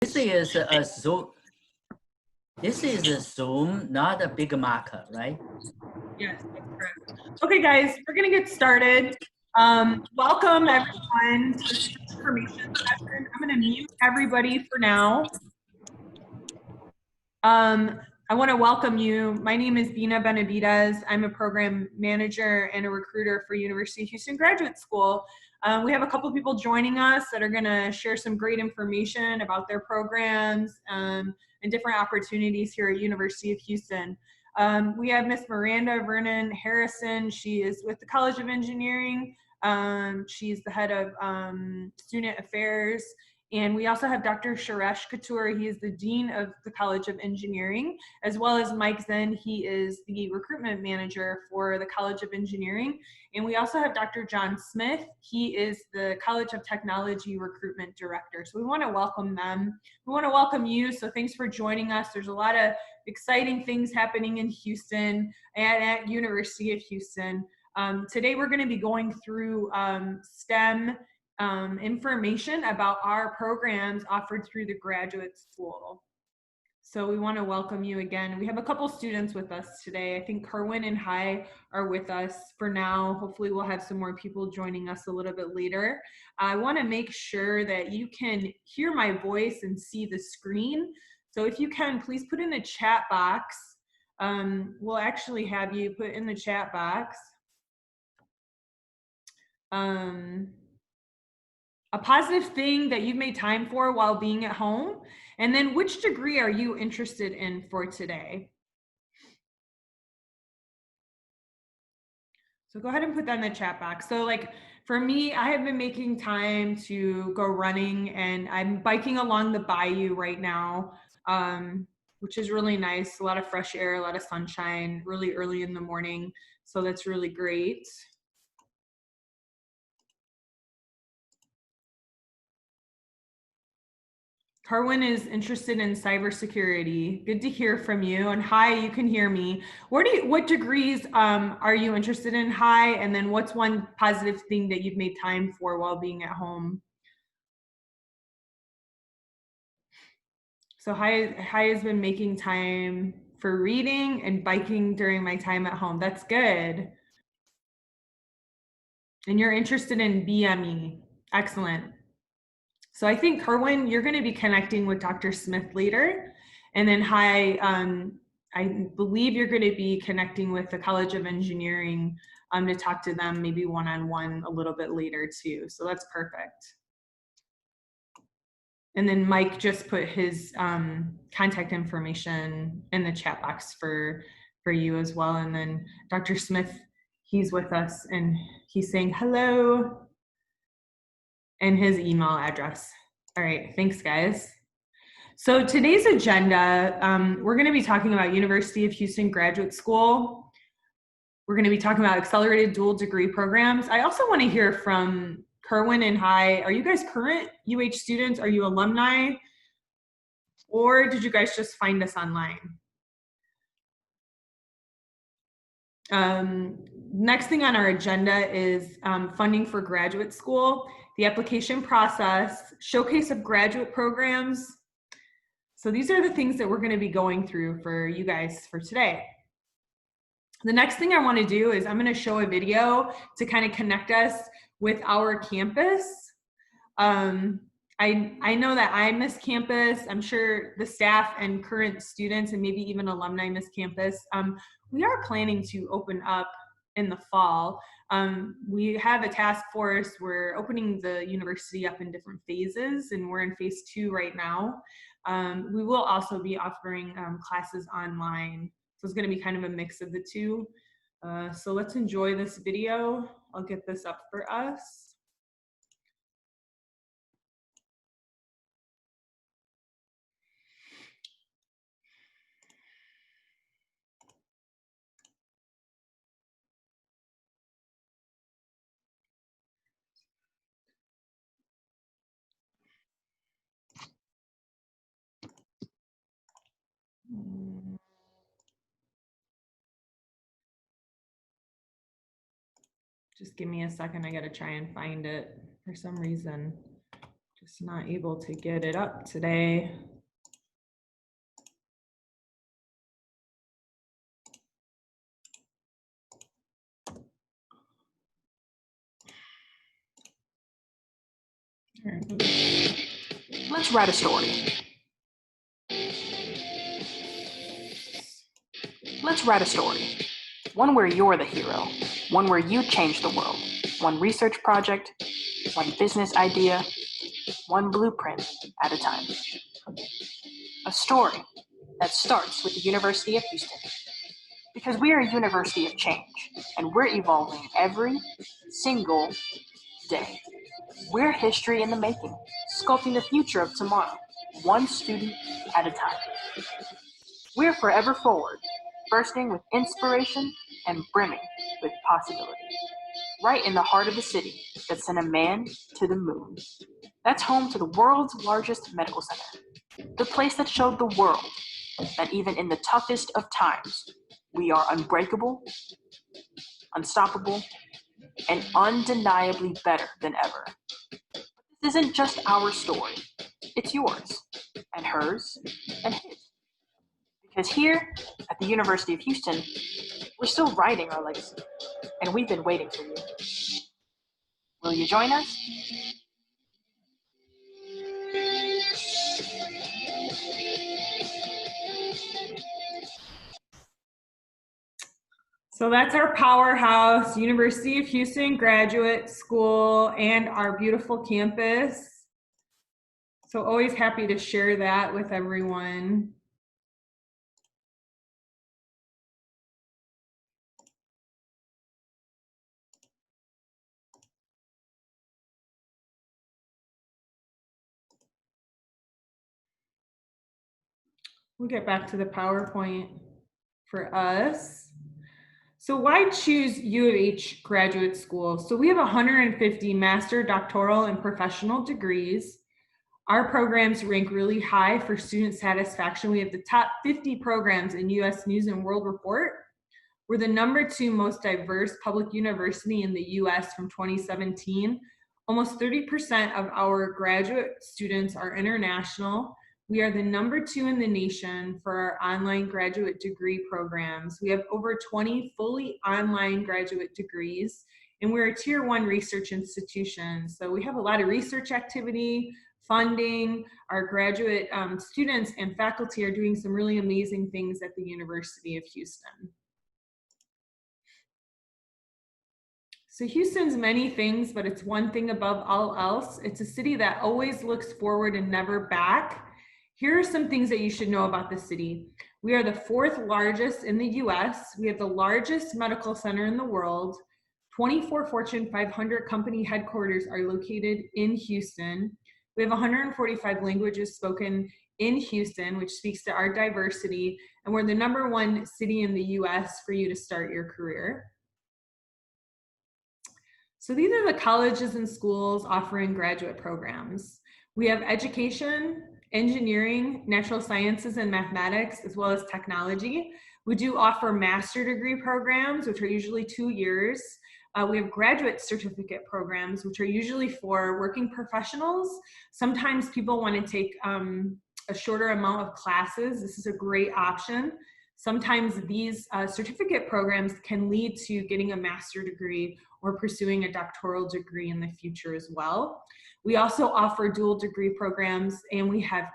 This is a Zoom. This is a Zoom, not a big marker, right? Yes, that's correct. Okay, guys, we're gonna get started. Welcome everyone to this information session. I'm gonna mute everybody for now. I want to welcome you. My name is Bina Benavides. I'm a program manager and a recruiter for University of Houston Graduate School. We have a couple people joining us that are going to share some great information about their programs and different opportunities here at University of Houston. We have Miss Miranda Vernon Harrison. She is with the College of Engineering. She's the head of student affairs. And we also have Dr. Suresh Katur. He is the Dean of the College of Engineering, as well as Mike Zen. He is the recruitment manager for the College of Engineering. And we also have Dr. John Smith. He is the College of Technology recruitment director. So we want to welcome them. We want to welcome you. So thanks for joining us. There's a lot of exciting things happening in Houston and at University of Houston. Today we're going to be going through STEM information about our programs offered through the graduate school. So we want to welcome you again. We have a couple students with us today. I think Kerwin and Hai are with us for now. Hopefully we'll have some more people joining us a little bit later. I want to make sure that you can hear my voice and see the screen. So if you can, please put in the chat box. We'll actually have you put in the chat box a positive thing that you've made time for while being at home, and then which degree are you interested in for today? So go ahead and put that in the chat box. So like for me, I have been making time to go running, and I'm biking along the bayou right now, which is really nice. A lot of fresh air, a lot of sunshine, really early in the morning. So that's really great. Carwin is interested in cybersecurity. Good to hear from you. And Hi, you can hear me. What degrees are you interested in, Hi? And then what's one positive thing that you've made time for while being at home? So Hi has been making time for reading and biking during my time at home. That's good. And you're interested in BME. Excellent. So I think, Kerwin, you're going to be connecting with Dr. Smith later. And then Hi, I believe you're going to be connecting with the College of Engineering to talk to them maybe one-on-one a little bit later too. So that's perfect. And then Mike just put his contact information in the chat box for you as well. And then Dr. Smith, he's with us and he's saying hello and his email address. All right, thanks guys. So today's agenda, we're gonna be talking about University of Houston Graduate School. We're gonna be talking about accelerated dual degree programs. I also wanna hear from Kerwin and Hai. Are you guys current UH students? Are you alumni? Or did you guys just find us online? Next thing on our agenda is funding for graduate school, the application process, showcase of graduate programs. So these are the things that we're going to be going through for you guys for today. The next thing I want to do is I'm going to show a video to kind of connect us with our campus. I know that I miss campus. I'm sure the staff and current students and maybe even alumni miss campus. We are planning to open up in the fall. We have a task force. We're opening the university up in different phases, and we're in phase 2 right now. We will also be offering classes online. So it's going to be kind of a mix of the two. So let's enjoy this video. I'll get this up for us. Just give me a second. I got to try and find it for some reason. Just not able to get it up today. Let's write a story. Let's write a story. One where you're the hero. One where you change the world. One research project, one business idea, one blueprint at a time. A story that starts with the University of Houston. Because we are a university of change, and we're evolving every single day. We're history in the making, sculpting the future of tomorrow, one student at a time. We're forever forward, bursting with inspiration and brimming with possibility. Right in the heart of the city that sent a man to the moon. That's home to the world's largest medical center. The place that showed the world that even in the toughest of times, we are unbreakable, unstoppable, and undeniably better than ever. This isn't just our story. It's yours, and hers, and his. Because here at the University of Houston, we're still writing our legacy, and we've been waiting for you. Will you join us? So that's our powerhouse, University of Houston Graduate School, and our beautiful campus. So always happy to share that with everyone. We'll get back to the PowerPoint for us. So why choose U of H Graduate School? So we have 150 master, doctoral, and professional degrees. Our programs rank really high for student satisfaction. We have the top 50 programs in US News and World Report. We're the #2 most diverse public university in the US from 2017. Almost 30% of our graduate students are international. We are the #2 in the nation for our online graduate degree programs. We have over 20 fully online graduate degrees, and we're a Tier 1 research institution. So we have a lot of research activity, funding. Our graduate students and faculty are doing some really amazing things at the University of Houston. So Houston's many things, but it's one thing above all else. It's a city that always looks forward and never back. Here are some things that you should know about the city. We are the 4th largest in the US. We have the largest medical center in the world. 24 Fortune 500 company headquarters are located in Houston. We have 145 languages spoken in Houston, which speaks to our diversity. And we're the #1 city in the US for you to start your career. So these are the colleges and schools offering graduate programs. We have education, engineering, natural sciences and mathematics, as well as technology. We do offer master degree programs, which are usually 2 years. We have graduate certificate programs, which are usually for working professionals. Sometimes people want to take a shorter amount of classes. This is a great option. Sometimes these certificate programs can lead to getting a master degree or pursuing a doctoral degree in the future as well. We also offer dual degree programs, and we have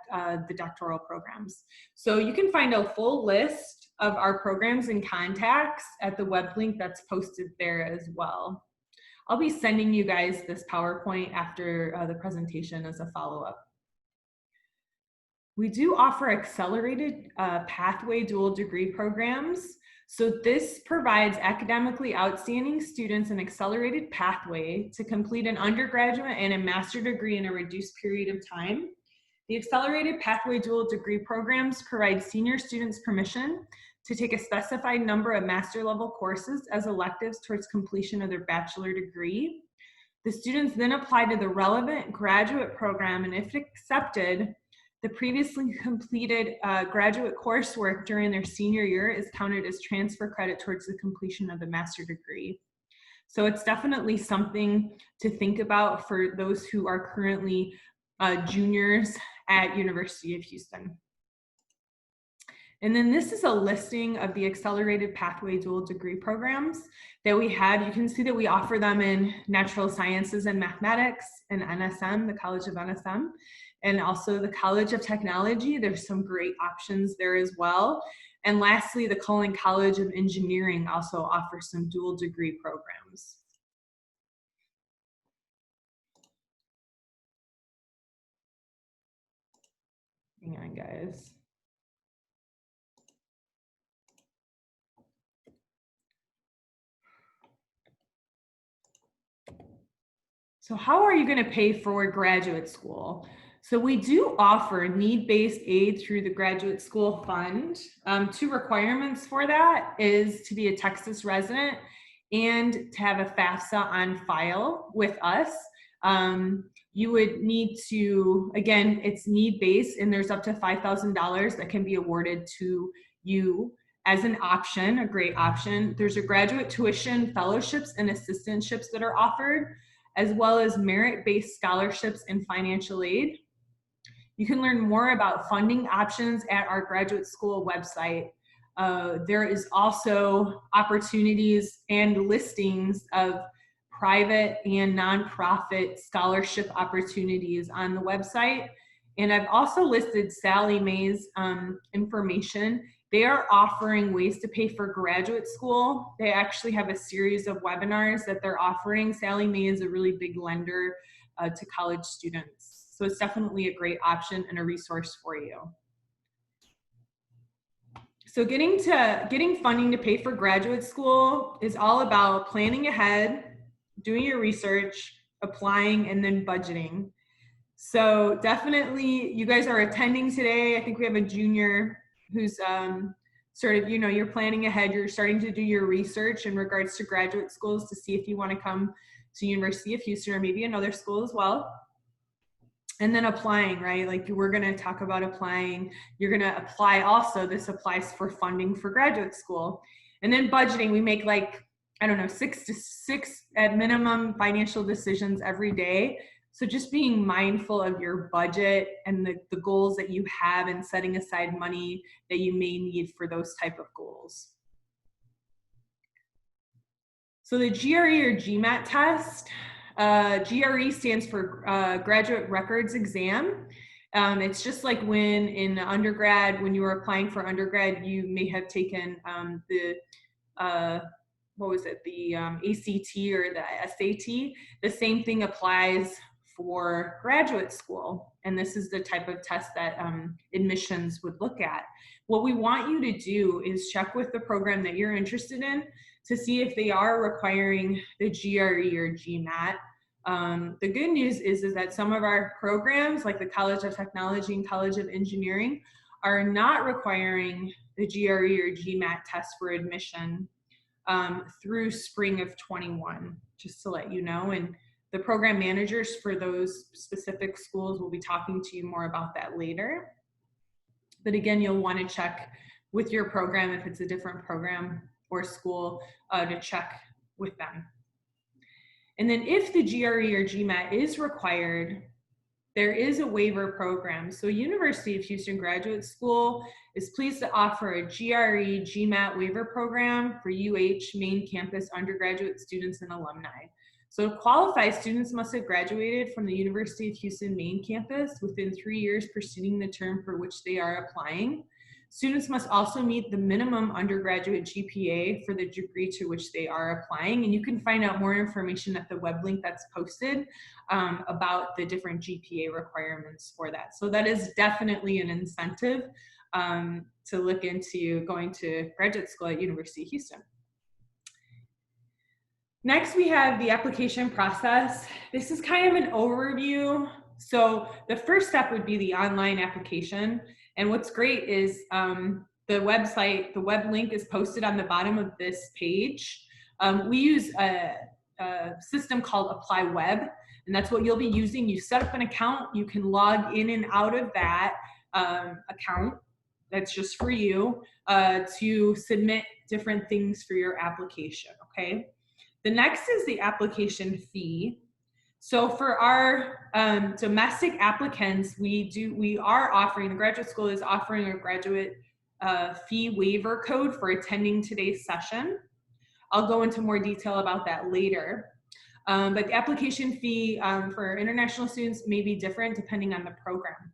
the doctoral programs. So you can find a full list of our programs and contacts at the web link that's posted there as well. I'll be sending you guys this PowerPoint after the presentation as a follow-up. We do offer accelerated pathway dual degree programs. So this provides academically outstanding students an accelerated pathway to complete an undergraduate and a master degree in a reduced period of time. The accelerated pathway dual degree programs provide senior students permission to take a specified number of master level courses as electives towards completion of their bachelor degree. The students then apply to the relevant graduate program, and if accepted, the previously completed graduate coursework during their senior year is counted as transfer credit towards the completion of the master degree. So it's definitely something to think about for those who are currently juniors at University of Houston. And then this is a listing of the accelerated pathway dual degree programs that we have. You can see that we offer them in natural sciences and mathematics and NSM, the College of NSM, and also the College of Technology. There's some great options there as well. And lastly, the Cullen College of Engineering also offers some dual degree programs. Hang on, guys. So how are you going to pay for graduate school? So we do offer need-based aid through the Graduate School Fund. Two requirements for that is to be a Texas resident and to have a FAFSA on file with us. You would need to, again, it's need-based, and there's up to $5,000 that can be awarded to you as an option, a great option. There's a graduate tuition, fellowships, and assistantships that are offered, as well as merit-based scholarships and financial aid. You can learn more about funding options at our graduate school website. There is also opportunities and listings of private and nonprofit scholarship opportunities on the website. And I've also listed Sally Mae's information. They are offering ways to pay for graduate school. They actually have a series of webinars that they're offering. Sally Mae is a really big lender to college students. So it's definitely a great option and a resource for you. So getting funding to pay for graduate school is all about planning ahead, doing your research, applying, and then budgeting. So definitely you guys are attending today. I think we have a junior who's sort of, you're planning ahead, you're starting to do your research in regards to graduate schools to see if you want to come to University of Houston or maybe another school as well. And then applying, right? Like we're going to talk about applying. You're going to apply also. This applies for funding for graduate school. And then budgeting, we make like, I don't know, 6 at minimum financial decisions every day. So just being mindful of your budget and the goals that you have and setting aside money that you may need for those type of goals. So the GRE or GMAT test, GRE stands for Graduate Records Exam. It's just like when in undergrad, when you were applying for undergrad, you may have taken the ACT or the SAT. The same thing applies for graduate school. And this is the type of test that admissions would look at. What we want you to do is check with the program that you're interested in to see if they are requiring the GRE or GMAT. The good news is that some of our programs, like the College of Technology and College of Engineering, are not requiring the GRE or GMAT test for admission through spring of 21, just to let you know. And the program managers for those specific schools will be talking to you more about that later. But again, you'll want to check with your program if it's a different program or school to check with them. And then if the GRE or GMAT is required, there is a waiver program. So University of Houston Graduate School is pleased to offer a GRE GMAT waiver program for UH main campus undergraduate students and alumni. So to qualify, students must have graduated from the University of Houston main campus within 3 years preceding the term for which they are applying. Students must also meet the minimum undergraduate GPA for the degree to which they are applying. And you can find out more information at the web link that's posted about the different GPA requirements for that. So that is definitely an incentive to look into going to graduate school at University of Houston. Next, we have the application process. This is kind of an overview. So the first step would be the online application. And what's great is the website, the web link is posted on the bottom of this page. We use a system called Apply Web, and that's what you'll be using. You set up an account, you can log in and out of that account. That's just for you to submit different things for your application, okay? The next is the application fee. So for our domestic applicants, we are offering, the graduate school is offering a graduate fee waiver code for attending today's session. I'll go into more detail about that later. But the application fee for international students may be different depending on the program.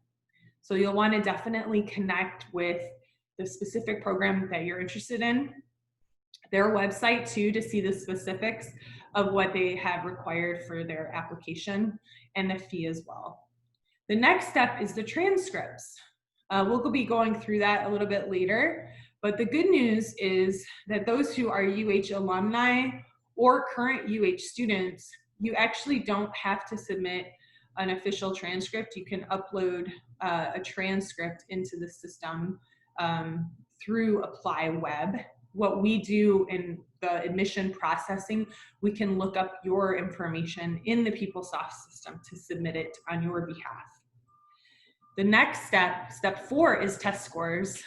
So you'll want to definitely connect with the specific program that you're interested in, their website too, to see the specifics of what they have required for their application and the fee as well. The next step is the transcripts. We'll be going through that a little bit later, but the good news is that those who are UH alumni or current UH students, you actually don't have to submit an official transcript. You can upload a transcript into the system through Apply Web. What we do in the admission processing, we can look up your information in the PeopleSoft system to submit it on your behalf. The next step 4, is test scores.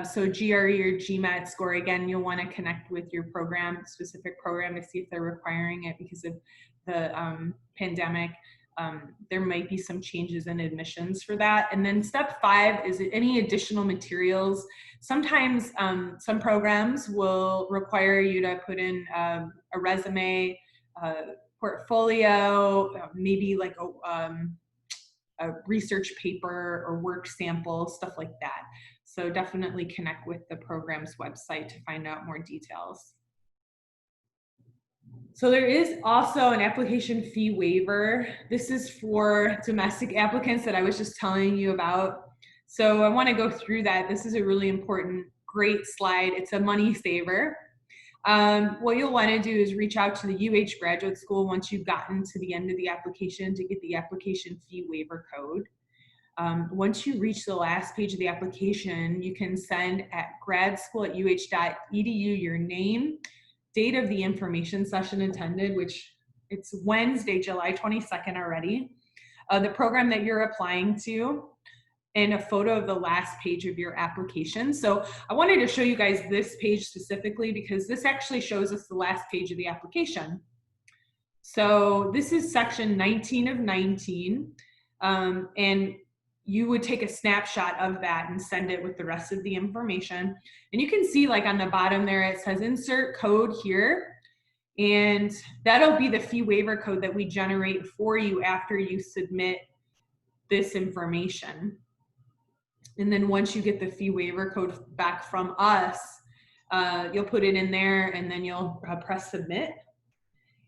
So GRE or GMAT score, again, you'll want to connect with your program, specific program, to see if they're requiring it because of the pandemic. There might be some changes in admissions for that. And then step 5 is any additional materials. Sometimes some programs will require you to put in a resume, portfolio, maybe like a research paper or work sample, stuff like that. So definitely connect with the program's website to find out more details. So there is also an application fee waiver. This is for domestic applicants that I was just telling you about. So I want to go through that. This is a really important, great slide. It's a money saver. What you'll want to do is reach out to the UH graduate school once you've gotten to the end of the application to get the application fee waiver code. Once you reach the last page of the application, you can send at gradschool@uh.edu your name, date of the information session attended, which it's Wednesday, July 22nd already, the program that you're applying to, and a photo of the last page of your application. So I wanted to show you guys this page specifically because this actually shows us the last page of the application. So this is section 19 of 19, and you would take a snapshot of that and send it with the rest of the information. And you can see like on the bottom there, it says insert code here. And that'll be the fee waiver code that we generate for you after you submit this information. And then once you get the fee waiver code back from us, you'll put it in there and then you'll press submit.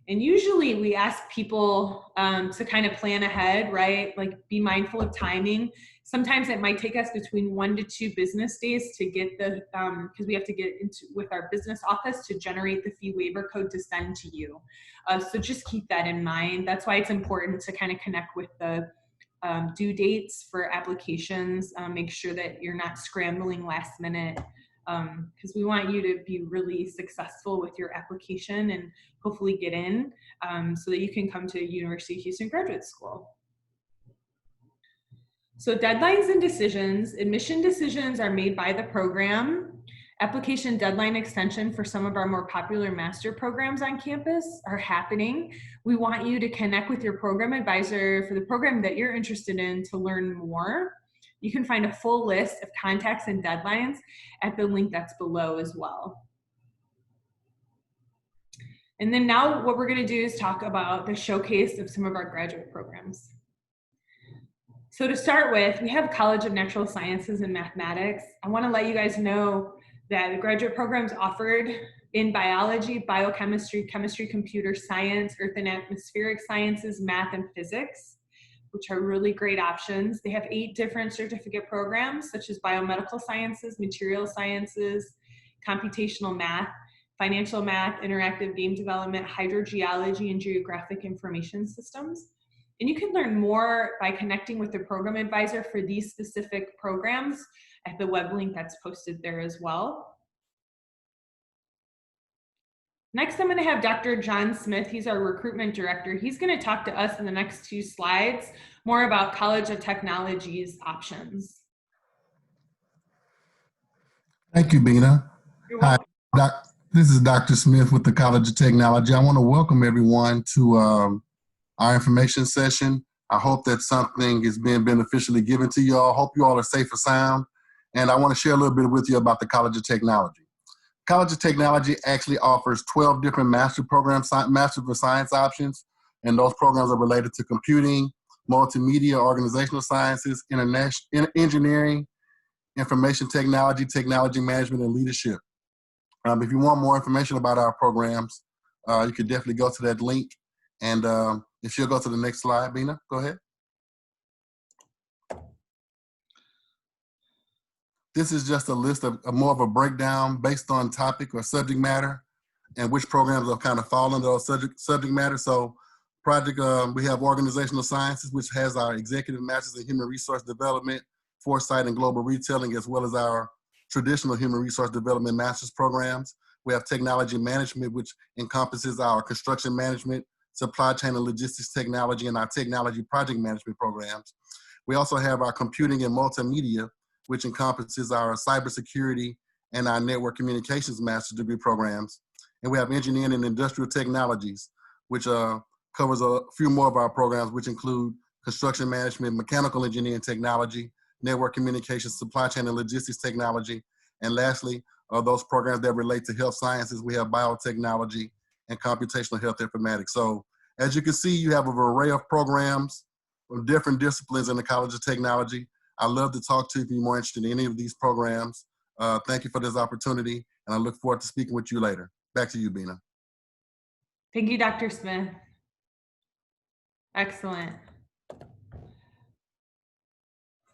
And usually we ask people to kind of plan ahead, right? Like be mindful of timing. Sometimes it might take us between 1 to 2 business days to get the, because we have to get into with our business office to generate the fee waiver code to send to you. So just keep that in mind. That's why it's important to kind of connect with the due dates for applications. Make sure that you're not scrambling last minute, because we want you to be really successful with your application and hopefully get in so that you can come to University of Houston Graduate School. So deadlines and decisions. Admission decisions are made by the program. Application deadline extension for some of our more popular master programs on campus are happening. We want you to connect with your program advisor for the program that you're interested in to learn more. You can find a full list of contacts and deadlines at the link that's below as well. And then now what we're going to do is talk about the showcase of some of our graduate programs. So to start with, we have College of Natural Sciences and Mathematics. I want to let you guys know that the graduate programs offered in biology, biochemistry, chemistry, computer science, earth and atmospheric sciences, math, and physics, which are really great options. They have 8 different certificate programs, such as biomedical sciences, material sciences, computational math, financial math, interactive game development, hydrogeology, and geographic information systems. And you can learn more by connecting with the program advisor for these specific programs at the web link that's posted there as well. Next, I'm going to have Dr. John Smith. He's our recruitment director. He's going to talk to us in the next 2 slides more about College of Technology's options. Thank you, Bina. Hi, this is Dr. Smith with the College of Technology. I want to welcome everyone to our information session. I hope that something is being beneficially given to you all. Hope you all are safe and sound. And I want to share a little bit with you about the College of Technology. College of Technology actually offers 12 different Master of Science options, and those programs are related to computing, multimedia, organizational sciences, engineering, information technology, technology management, and leadership. If you want more information about our programs, you can definitely go to that link. And if you'll go to the next slide, Bina, go ahead. This is just a list of more of a breakdown based on topic or subject matter and which programs will kind of fall under those subject matter. So we have organizational sciences, which has our executive masters in human resource development, foresight, and global retailing, as well as our traditional human resource development master's programs. We have technology management, which encompasses our construction management, supply chain and logistics technology, and our technology project management programs. We also have our computing and multimedia, which encompasses our cybersecurity and our network communications master's degree programs. And we have engineering and industrial technologies, which covers a few more of our programs, which include construction management, mechanical engineering technology, network communications, supply chain and logistics technology. And lastly, those programs that relate to health sciences, we have biotechnology and computational health informatics. So as you can see, you have an array of programs from different disciplines in the College of Technology. I'd love to talk to you if you're more interested in any of these programs. Thank you for this opportunity, and I look forward to speaking with you later. Back to you, Bina. Thank you, Dr. Smith. Excellent.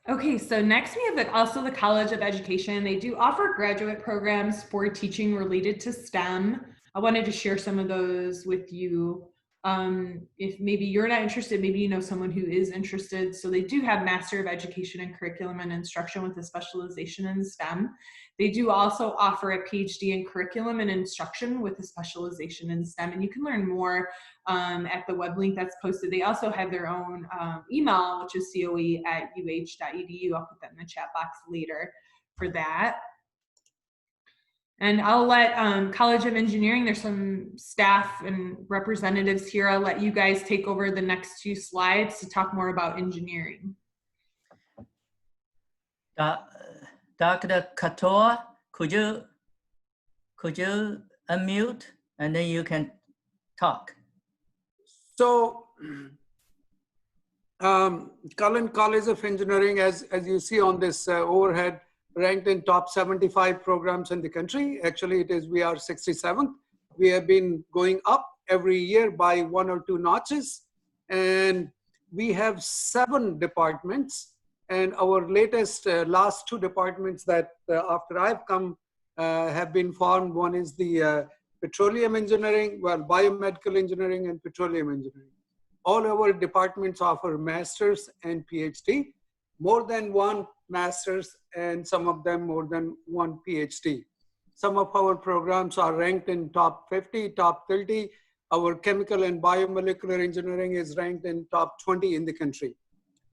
Okay, so next we have also the College of Education. They do offer graduate programs for teaching related to STEM. I wanted to share some of those with you. If maybe you're not interested, maybe you know someone who is interested. So they do have Master of Education in Curriculum and Instruction with a specialization in STEM. They do also offer a PhD in Curriculum and Instruction with a specialization in STEM. And you can learn more at the web link that's posted. They also have their own email, which is coe@uh.edu. I'll put that in the chat box later for that. And I'll let College of Engineering, there's some staff and representatives here. I'll let you guys take over the next 2 slides to talk more about engineering. Dr. Kator, could you unmute and then you can talk. So, Cullen College of Engineering, as you see on this overhead, ranked in top 75 programs in the country. Actually, we are 67th. We have been going up every year by 1 or 2 notches. And we have 7 departments. And our latest, last 2 departments that after I've come have been formed. One is the petroleum engineering, biomedical engineering and petroleum engineering. All our departments offer masters and PhD, more than 1 master's and some of them more than 1 PhD. Some of our programs are ranked in top 50, top 30. Our chemical and biomolecular engineering is ranked in top 20 in the country.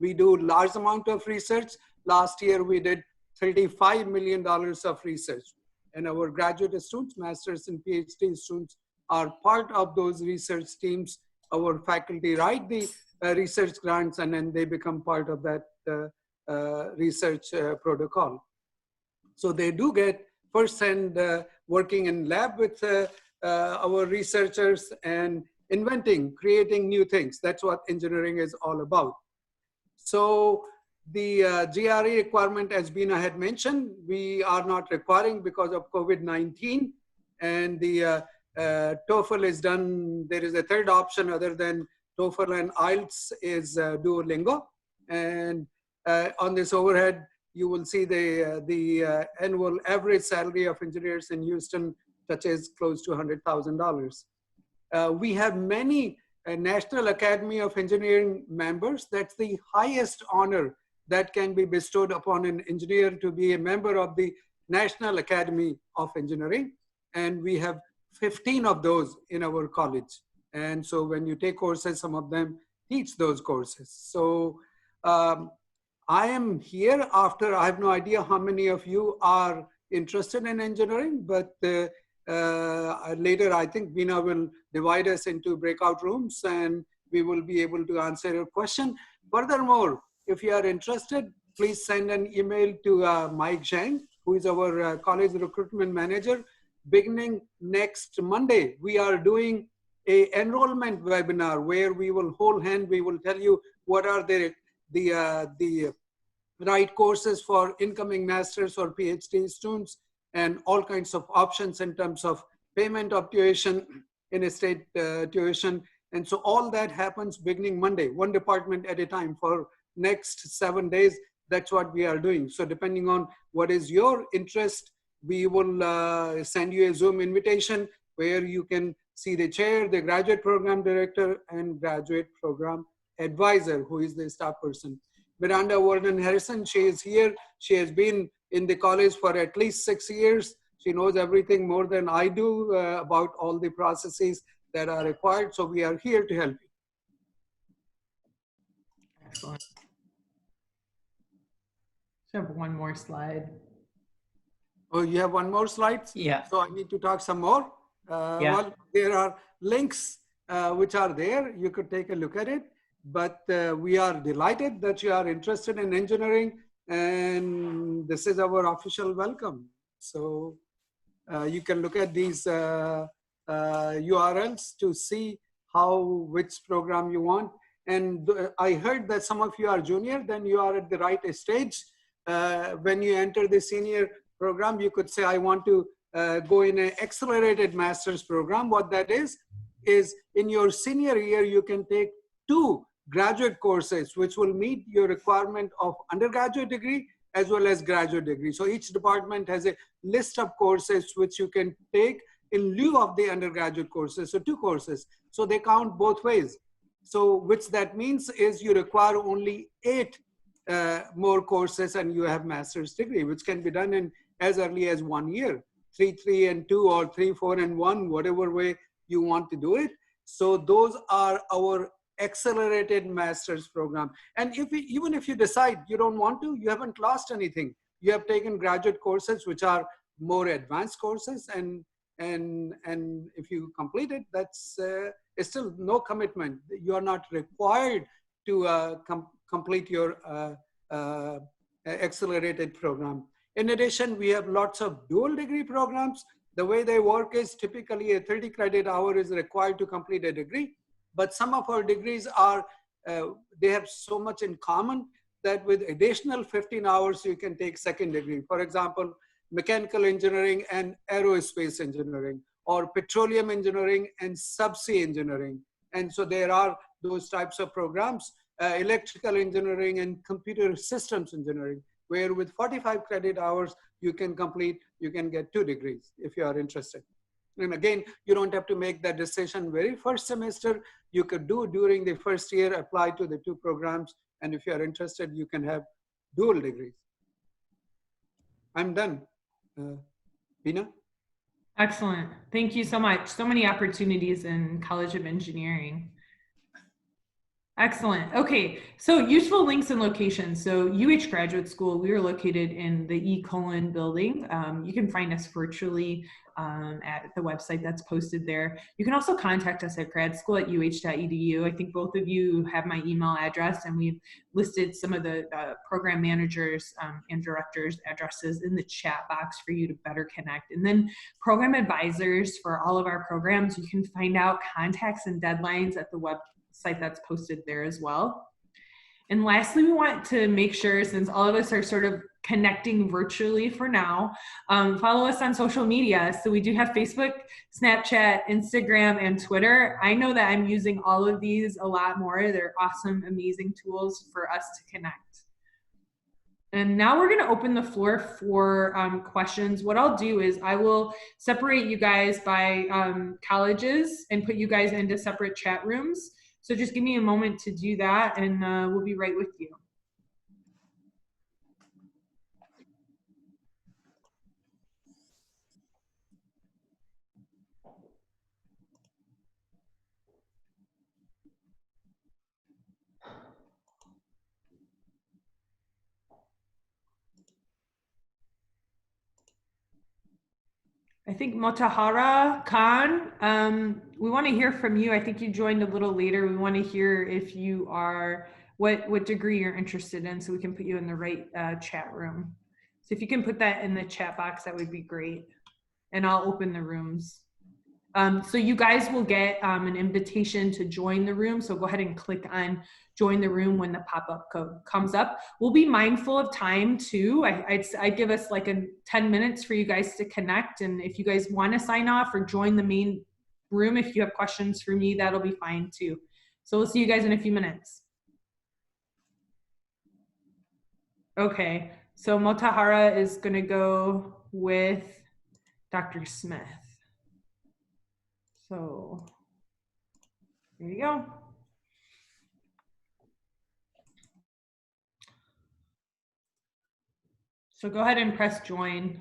We do large amount of research. Last year we did $35 million of research. And our graduate students, masters and PhD students are part of those research teams. Our faculty write the research grants and then they become part of that research protocol. So they do get first-hand working in lab with our researchers and inventing, creating new things. That's what engineering is all about. So the GRE requirement, as Bina had mentioned, we are not requiring because of COVID-19, and the TOEFL is done. There is a third option other than TOEFL and IELTS is Duolingo. And on this overhead, you will see the annual average salary of engineers in Houston touches close to $100,000. We have many National Academy of Engineering members. That's the highest honor that can be bestowed upon an engineer, to be a member of the National Academy of Engineering. And we have 15 of those in our college. And so when you take courses, some of them teach those courses. So I am here after, I have no idea how many of you are interested in engineering, but later I think Bina will divide us into breakout rooms and we will be able to answer your question. Furthermore, if you are interested, please send an email to Mike Zhang, who is our college recruitment manager. Beginning next Monday, we are doing a enrollment webinar where we will hold hand. We will tell you what are the right courses for incoming masters or PhD students, and all kinds of options in terms of payment of tuition, in-state tuition. And so all that happens beginning Monday, one department at a time for next 7 days. That's what we are doing. So depending on what is your interest, we will send you a Zoom invitation where you can see the chair, the graduate program director, and graduate program advisor, who is the staff person. Miranda Warden Harrison, she is here. She has been in the college for at least 6 years. She knows everything more than I do about all the processes that are required. So we are here to help you. Excellent. So have one more slide. Oh, you have one more slide? Yeah. So I need to talk some more. Yeah. Well, there are links which are there. You could take a look at it. But we are delighted that you are interested in engineering, and this is our official welcome. So you can look at these URLs to see which program you want. And I heard that some of you are junior, then you are at the right stage. When you enter the senior program, you could say, I want to go in an accelerated master's program. What that is in your senior year, you can take 2 graduate courses, which will meet your requirement of undergraduate degree as well as graduate degree. So each department has a list of courses which you can take in lieu of the undergraduate courses. So 2 courses. So they count both ways. So which that means is you require only 8 more courses and you have master's degree, which can be done in as early as 1 year, 3, 3 and 2, or 3, 4 and 1, whatever way you want to do it. So those are our accelerated master's program. And even if you decide you don't want to, you haven't lost anything. You have taken graduate courses which are more advanced courses, and if you complete it, that's it's still no commitment. You are not required to complete your accelerated program. In addition, we have lots of dual degree programs. The way they work is typically a 30 credit hour is required to complete a degree. But some of our degrees are, they have so much in common that with additional 15 hours, you can take second degree. For example, mechanical engineering and aerospace engineering, or petroleum engineering and subsea engineering. And so there are those types of programs, electrical engineering and computer systems engineering, where with 45 credit hours, you can get 2 degrees if you are interested. And again, you don't have to make that decision very first semester. You could do during the first year, apply to the 2 programs. And if you are interested, you can have dual degrees. I'm done. Bina? Excellent. Thank you so much. So many opportunities in College of Engineering. Excellent. Okay, so useful links and locations. So UH Graduate School, we are located in the Cullen building. You can find us virtually at the website that's posted there. You can also contact us at gradschool@uh.edu. I think both of you have my email address, and we've listed some of the program managers and directors' addresses in the chat box for you to better connect. And then program advisors for all of our programs, you can find out contacts and deadlines at the website that's posted there as well. And lastly, we want to make sure, since all of us are sort of connecting virtually for now, follow us on social media. So we do have Facebook, Snapchat, Instagram, and Twitter. I know that I'm using all of these a lot more. They're awesome, amazing tools for us to connect. And now we're going to open the floor for questions. What I'll do is I will separate you guys by colleges and put you guys into separate chat rooms. So just give me a moment to do that, and we'll be right with you. I think Motahara Khan we want to hear from you. I think you joined a little later. We want to hear if you are, what degree you're interested in, so we can put you in the right chat room. So if you can put that in the chat box, that would be great. And I'll open the rooms. So you guys will get an invitation to join the room. So go ahead and click on join the room when the pop-up code comes up. We'll be mindful of time too. I'd give us like 10 minutes for you guys to connect. And if you guys want to sign off or join the main room, if you have questions for me, that'll be fine too. So we'll see you guys in a few minutes. Okay, so Motahara is gonna go with Dr. Smith. So there you go. So go ahead and press join.